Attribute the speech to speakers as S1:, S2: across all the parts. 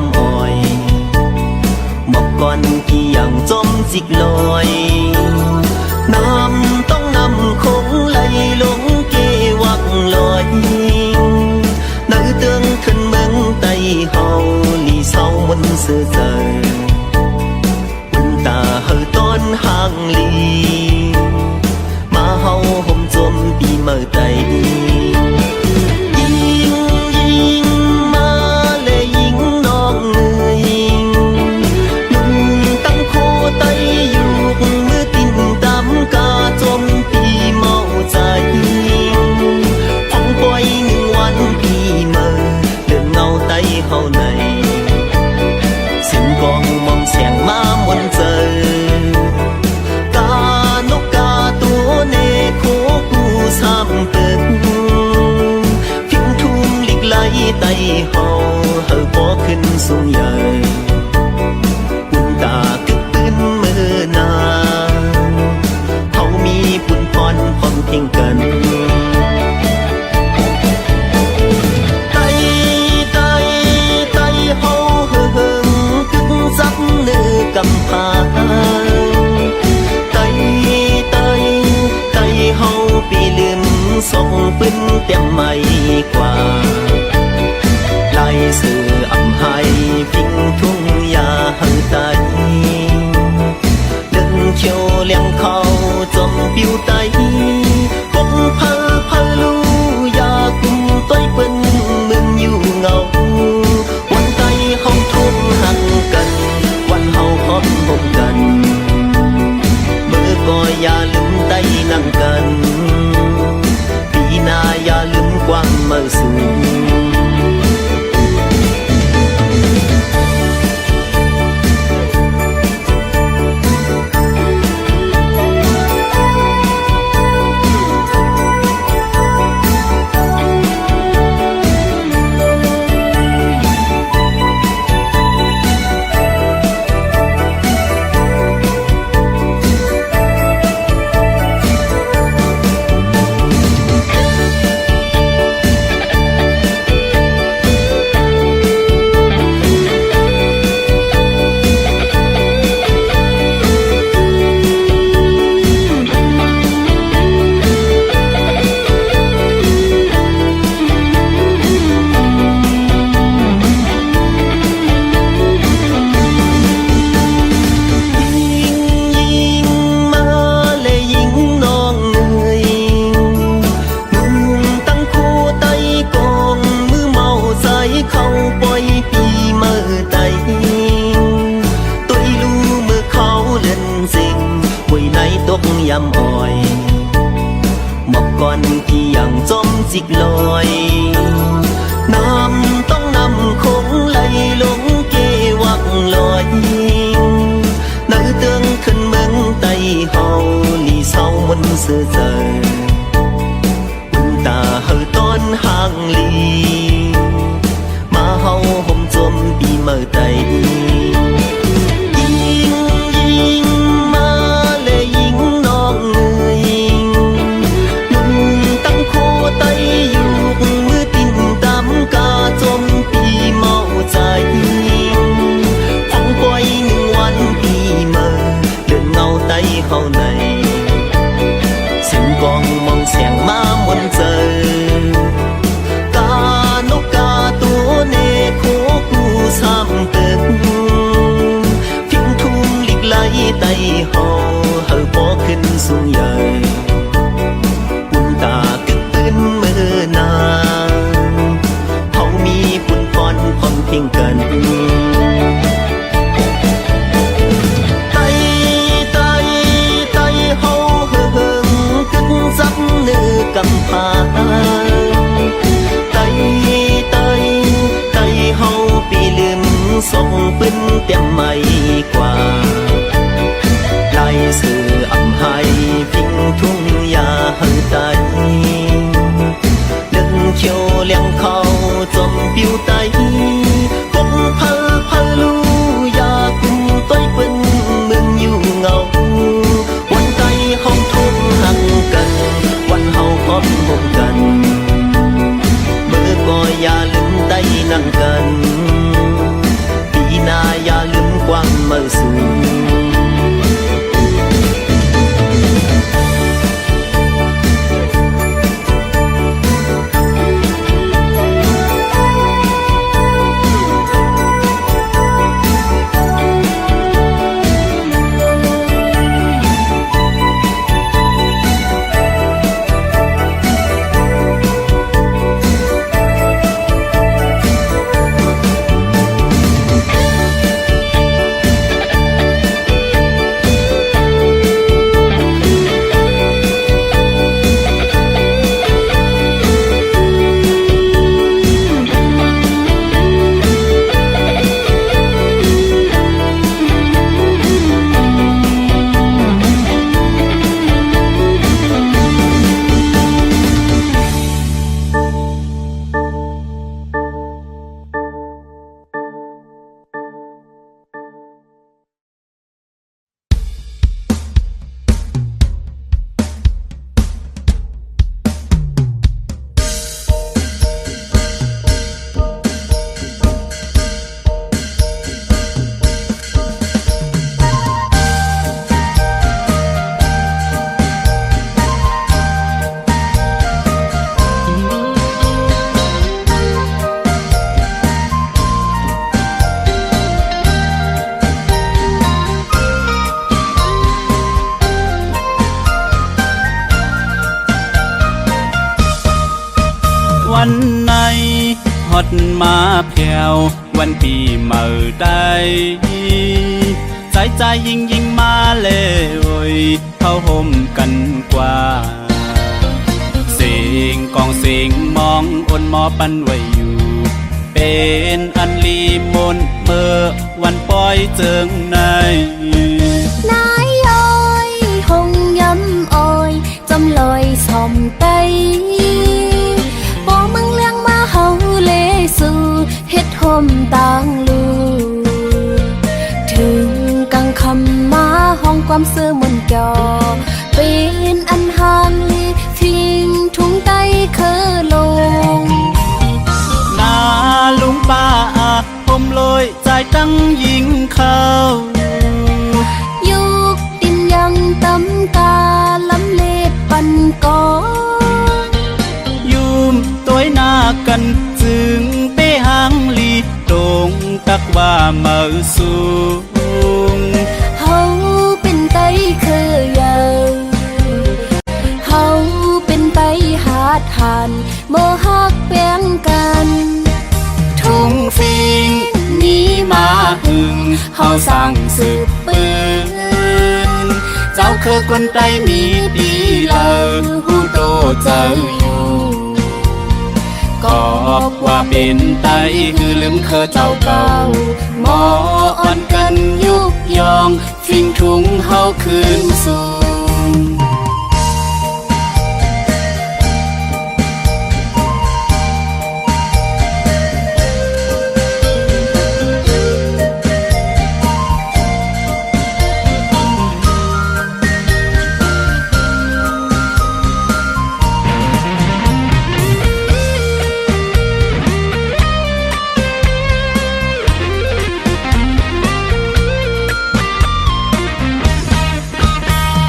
S1: ำอ้อยหมอกก่อนกี่อย่างจมจิกลอยน้ำต้องนำคงไหลลงเกวักลอยnữ tương thân mừng tay hầu lì sau muốn sơ giờ ta hơi toan hàng lì mà hầu hôm chôm bị mờ tay hầu này xin con mong sẹn má muốn giờ ca nốc ca tú nê khô cu sam tực phim thum lịch lấy tay hầu hờ bỏ khinh xuống dời quân ta cực tin mơ na hầu mi buồn phòn phong thiên cần cầm phá tay tay tay hầu bị liềm sông bên tem mây qua lại sự ẩm hai phình thung ya hờ tay đừng chiều leng khâu chom piu tay bông phơ phơ lu ya cùng tôi quên mừng nhiều ngầu quan tay không thôn hàng cần hóm hộp cần mơ coi ya lưng tay nặng cần vì na ya lưng quang mơ sươngยำอ้อยหมอกก่อนกี่อย่างจมจิกลอยน้ำต้องนำคงไหลลงเกวักลอยnữ tương thân mừng tay hầu lì sau muốn sơ giờ ta hơi toan hàng lì mà hầu hôm chôm bị mờ tay hầu này xin con mong sẹn má muốn giờ ca nốc ca tú nê khô cu sam tực phim thum lịch lấy tay hầu hờ bỏ khinh xuống dời quân ta cực tin mơ na hầu mi buồn phòn phong thiên cần cầm phá tay tay tay hầu bị liềm sông bên tem mây qua lại sự ẩm hai phình thung ya hờ tay đừng chiều leng khâu chom piu tay bông phơ phơ lu ya cùng tôi quên mừng nhiều ngầu quan tay không thôn hàng cần hóm hộp cần mơ coi ya lưng tay nặng cần เมื่อสู
S2: วันไหนฮอดมาแผ่ววันปีเมื่อใดใจยิ่งมาเลยเข้าห่มกันกว่าเสียงกองเสียงมองอนหมอปันไว้อยู่เป็นอันลีมนเมื่อวันปล่อยเจิงใน
S3: นายอ้อยหงย้ำอ้อยจำลอยสอมไตบ่มึงเลี้ยงมาเฮาเลสู่เฮ็ดห่มต่างลูถึงกังคำมาห้องความเสื่อมนจอเป็นอันห่างลีทิ้งทุ่งไตเคอลง
S2: นาลุงป้าผมลอยใจตั้งยิงเข้า
S3: ยุกดินยังตำกาลำเล็ดปันกอ
S2: ยุ่มตัวหน้ากันจึงเป้หางลีตรงตักว่าเมื่อสูง
S3: เฮาเป็นไตเคยาวเฮาเป็นไตหาดหันโมหักแบ่งกัน
S2: ทุ่งฟิงนี้มาหึงเฮาสั่งสืบปืนเจ้าคือคนไตมีดีเลยหูโตเจ้าอยู่ก็ว่าเป็นไตคือลืมเคอเจ้าเก่าหมออ่อนกันยุบยองฟิงทุ่งเฮาคืนสู่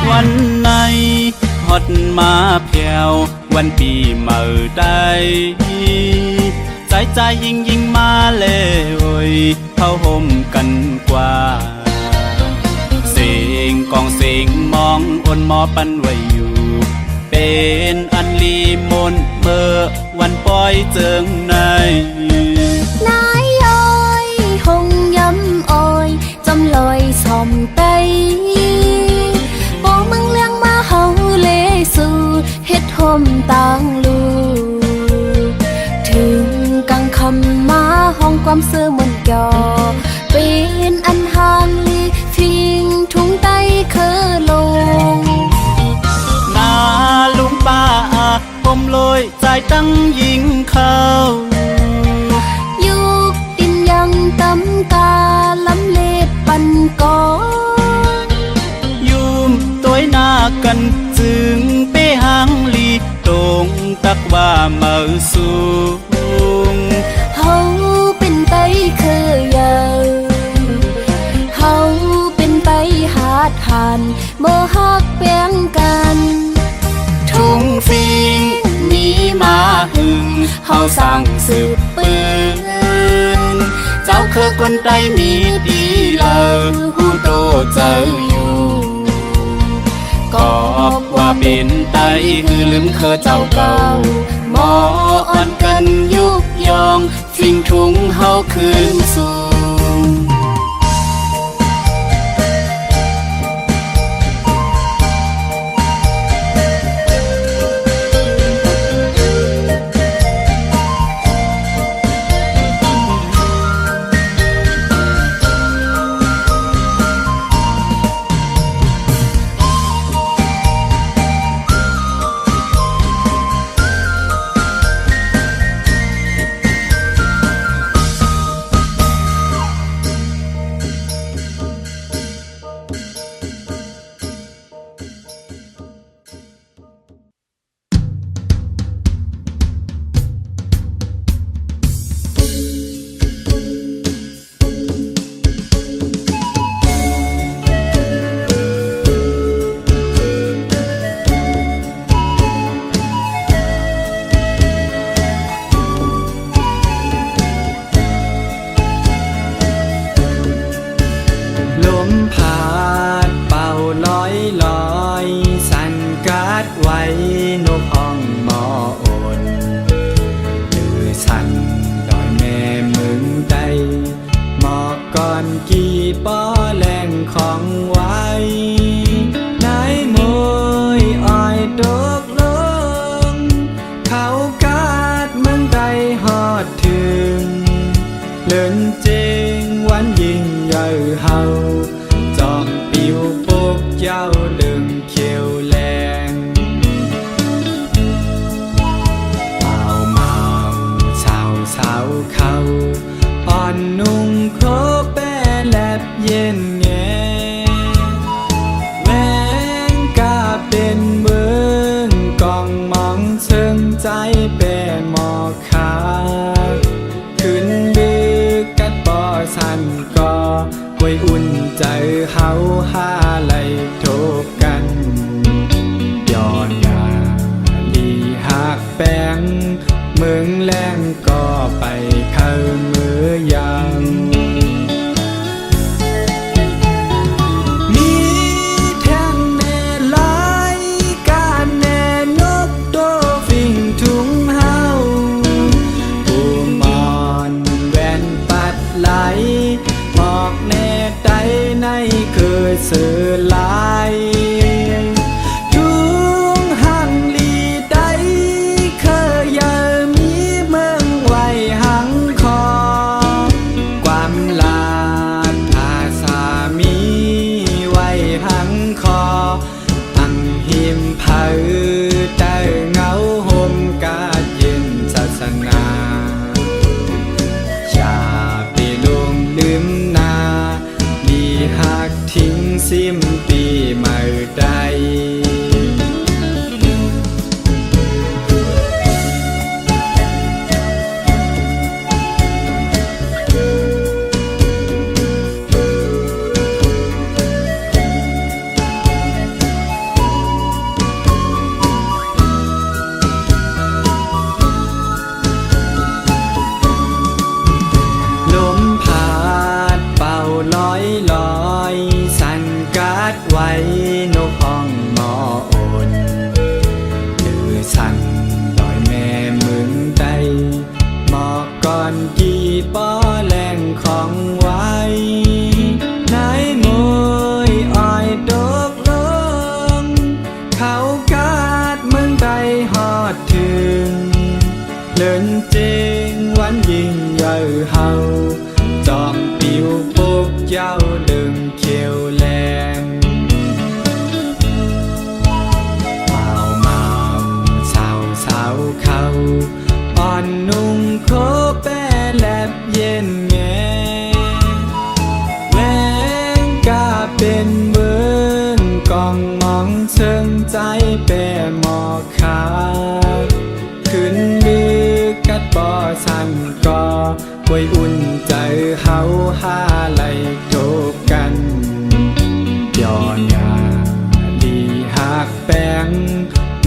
S2: วันไหนฮอดมาแผ่ววันปีเมื่อใดใจยิ่งมาเลยเข้าห่มกันกว่าเสียงกองเสียงมองอนหมอปันไว้อยู่เป็นอันลีมนเมื่อวันปล่อยเจิงใน
S3: นายอ้อยหงย้ำอ้อยจำลอยสอมไตบ่มึงเลี้ยงมาเฮาเลสู่เฮ็ดห่มต่างลูถึงกังคำมาห้องความเสื่อมนจอเป็นอันห่างลีทิ้งทุ่งไตเคอลง
S2: นาลุงป้าผมลอยใจตั้งยิงเข้า
S3: ยุกดินยังตำกาลำเล็ดปันกอ
S2: ยุ่มตัวหน้ากันจึงเป้หางลีตรงตักว่าเมื่อสูง
S3: เฮาเป็นไตเคยาวเฮา
S2: สั่งสืบปืนเจ้าคือคนใดมีดีเลยหูโตเจออยู่ก็ว่าเป็นไตคือลืมเคอเจ้าเก่าหมออ่อนกันยุกยองทิ้งทุงเฮาคืนสู่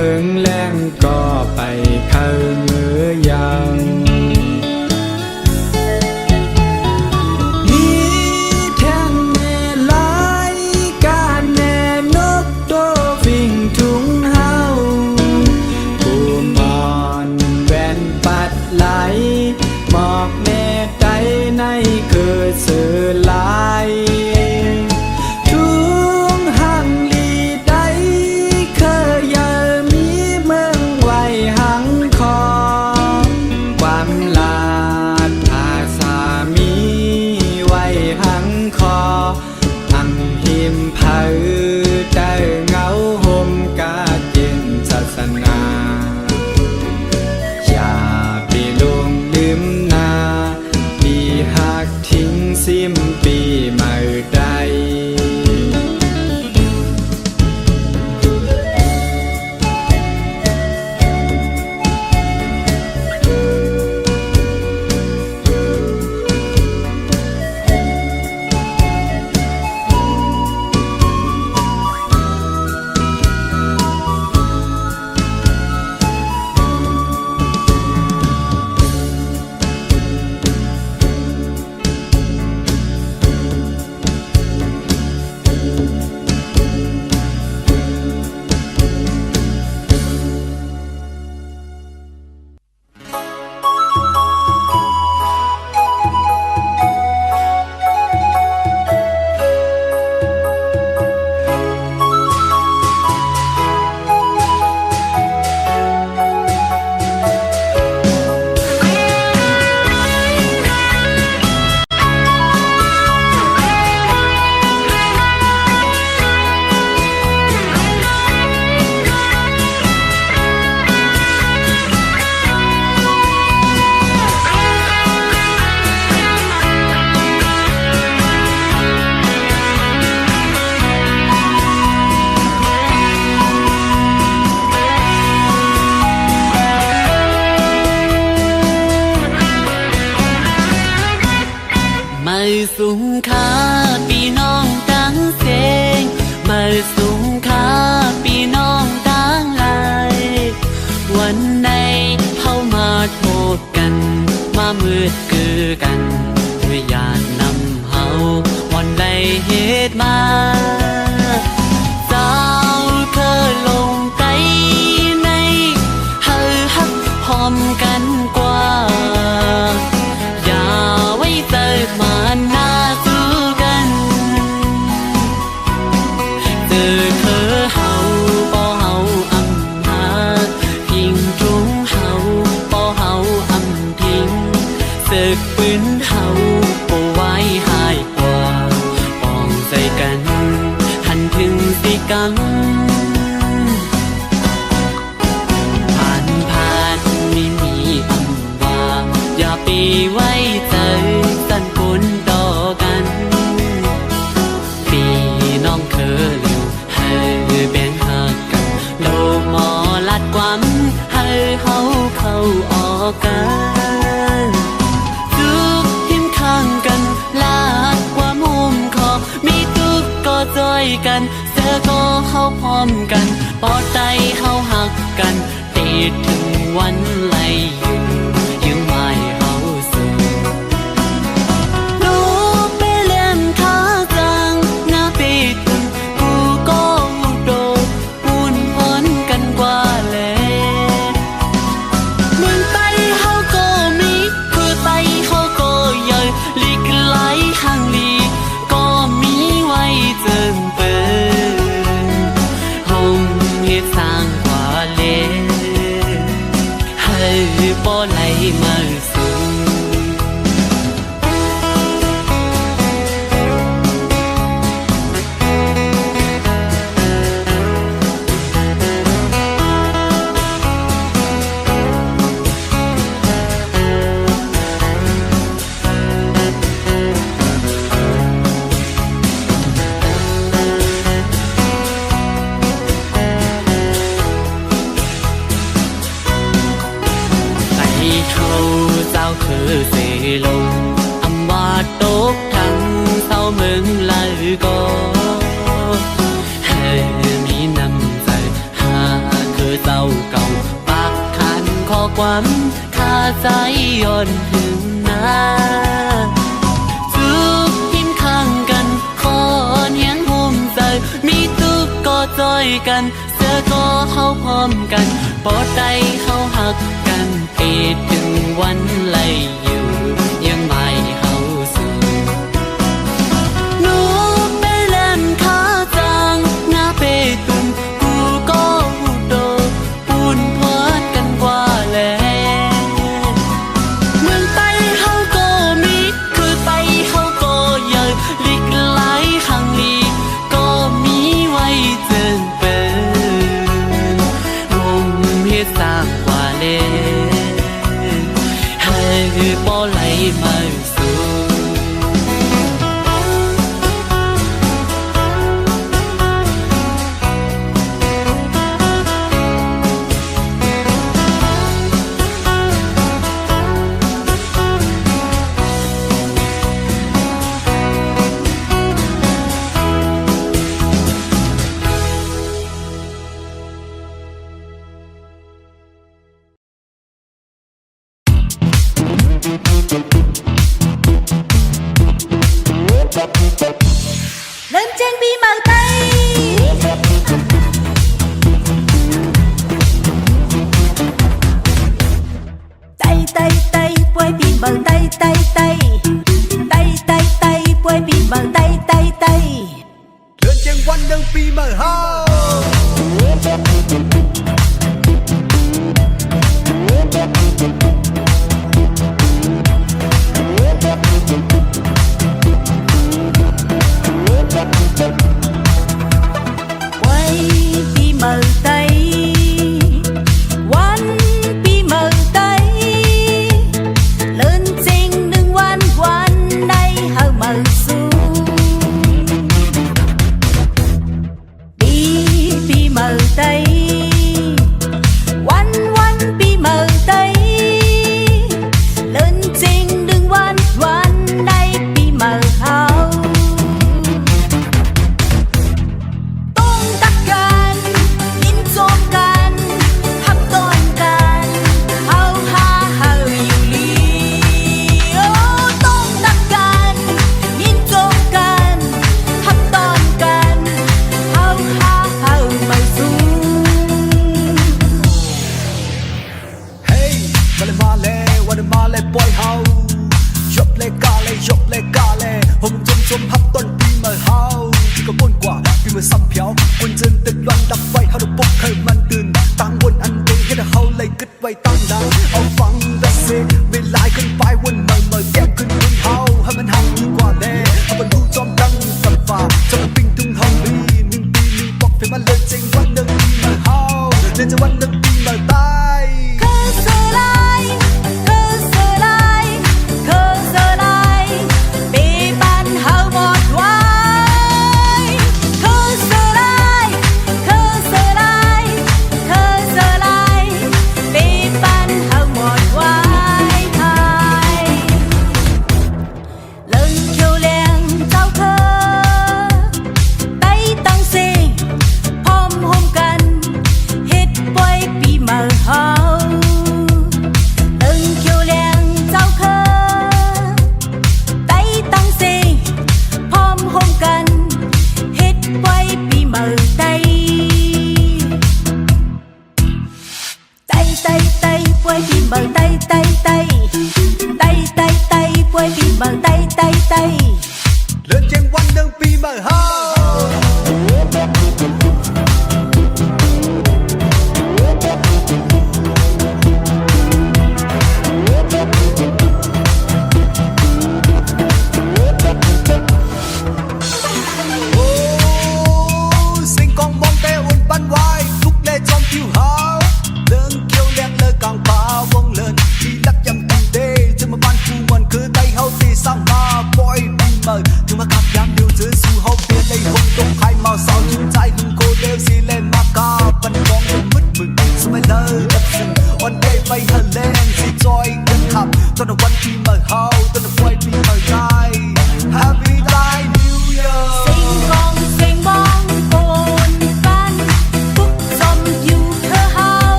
S4: เมืองแรงก็ไปเข้ามือยัง
S2: เสือลายทุ่งหังลีได้เคยยามีเมืองไว้หังคอความลาดอาสามีไว้หังคออังหิมเผาแต่เงาห่มกาเย็นศาสนาอย่าไปลวงลืมนาปีหักทิ้งซิมปีเมื่อใด
S4: มาสูงค่าพี่น้องต่างเสียงมาสูงค่าพี่น้องต่างหลายวันไหนเข้ามาโทษกันมามืดคือกันด้วยญาตินำเฮาวันใดเหตุมาเจ้าเคยลงใจในเฮาฮักพร้อมกันกว่าอย่าไว้เจอมาหน้าสู้กันเจอเธอเฮาบ่เฮาอำหาทิ้งตรงเฮาบ่เฮาอำทิ้งเสึกปืนเฮาบ่ไว้หายกว่าป้องใจกันหันถึงสิกรรมไม่มีอำว่าอย่าไปไว้ใจสั่นผลต่อกันพี่น้องเคยเร็วให้แบ่งหักกันโลกหมอลัดความให้เฮาเข้าออกกันทุกทิมข้างกันลาดความมุมคอมีทุกก็จอยกันเสือก็เข้าพร้อมกันปอดใจเฮาหักกันติดถึงวันไหลอยู่ยังไม่เฮาสู่ลูกไปเลี้ยงข้าจังหน้าปีถึงกูก็โดดปุ่นพ้นกันกว่าเลยเมืองไต้เฮาก็มีคือไต้เฮาก็ใหญ่ลีกไหลห่างลีก็มีไว้เจิมเปินห้องเฮ็ดสร้างกว่าเลบ่ไหลมาสู่คือเสลงอำว่าตกทั้งเศร้าเมืองลายก็ให้มีน้ำใจหาคือเศร้าเก่าปากคันข้อความคาใจย้อนถึงหน้าทุกทิมข้างกันขอเนียงห่มใจมีทุกก็จอยกันเสือก็เข้าพร้อมกันปอดใจเข้าหักกันติดถึงวันไหลอยู่ยังไม่เข้าสู่
S3: pi mờ tây tây tây tây quay pi mờ tây tây tây tây tây tây quay pi mờ tây tây tây
S5: เดินเจียงวันเดินปีเมื่อเฮา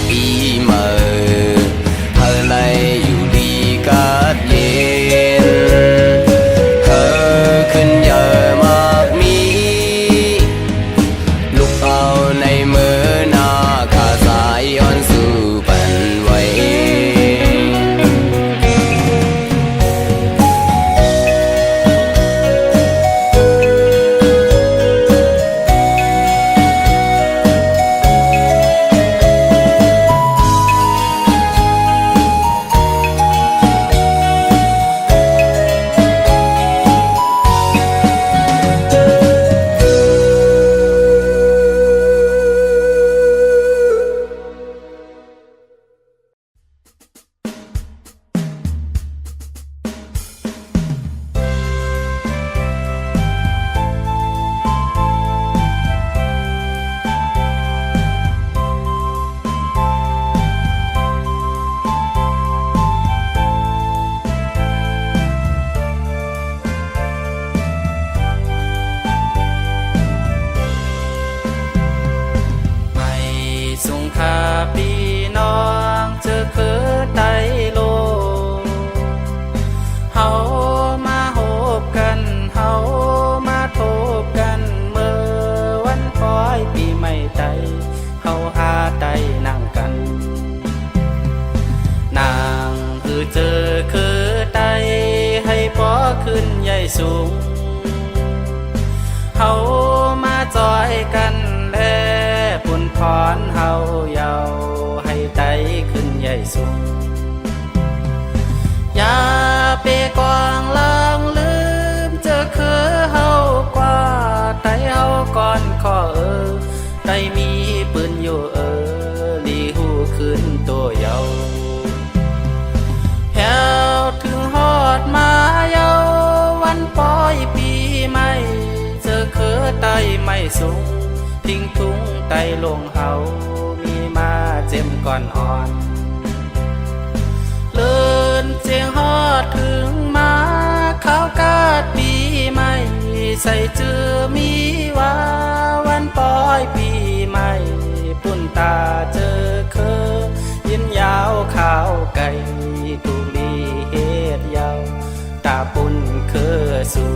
S1: ปีใหม่เธอในอยู่ดีกัดเย็นเธอขึ้นเยอะมากมีลูกเอาในมือหน้าขาสายย้อนสู่ปันไว้
S2: ขึ้นใหญ่สูงเฮามาจอยกันแลปุ่นพรเฮาเยาให้ไตขึ้นใหญ่สูงอย่าไปกวางลางลืมเจอคือเฮากว่าไตเฮาก่อนขอไตมีปืนอยู่ลีหูขึ้นตัวเยาแถวถึงฮอดมาเยาวันปล่อยปีใหม่เจอคือไตไม่สูงทิ้งทุ่งไตลงเฮามีมาเจ็มก่อนอ่อนเลื่อนเสียงฮอดถึงมาข้าวกาดปีใหม่ใส่เจือมีว่าวันปล่อยปีใหม่ปุ่นตาเจอเคยยินยาวข้าวไก่ตุลีเฮ็ดยาวตาปุ่นเคยสู่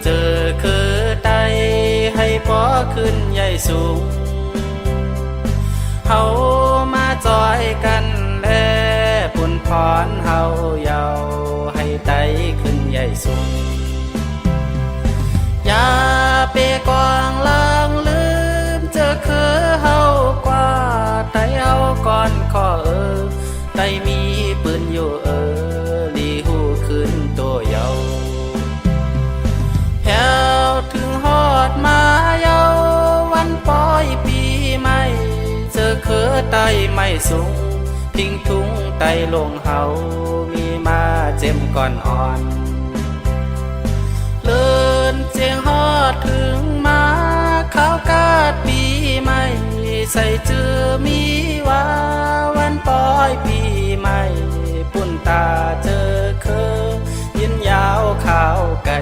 S2: เจอคือไตให้พอขึ้นใหญ่สูงเฮามาจอยกันแลปุ่นพรเฮาเยาให้ไตขึ้นใหญ่สูงอย่าไปกวางลางลืมเจอคือเฮากว่าไตเฮาก่อนขอไตมีปืนอยู่ลีหูขึ้นตัวเยาแถวถึงฮอดมาเยาวันปล่อยปีใหม่เจอเคอไตไม่สูงทิ้งทุ่งไตลงเฮามีมาเจ็มก่อนอ่อนเลื่อนเสียงฮอดถึงมาข้าวกาดปีใหม่ใส่เจือมีว่าวันปล่อยปีใหม่ปุ่นตาเจอเคยยินยาวข้าวไก่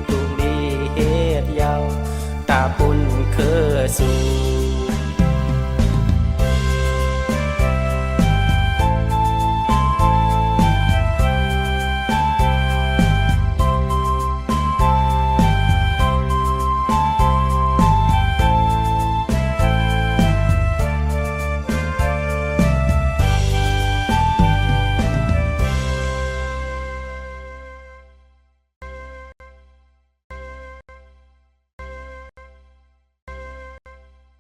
S2: ตุลีเฮ็ดยาวตาปุ่นเคยสู่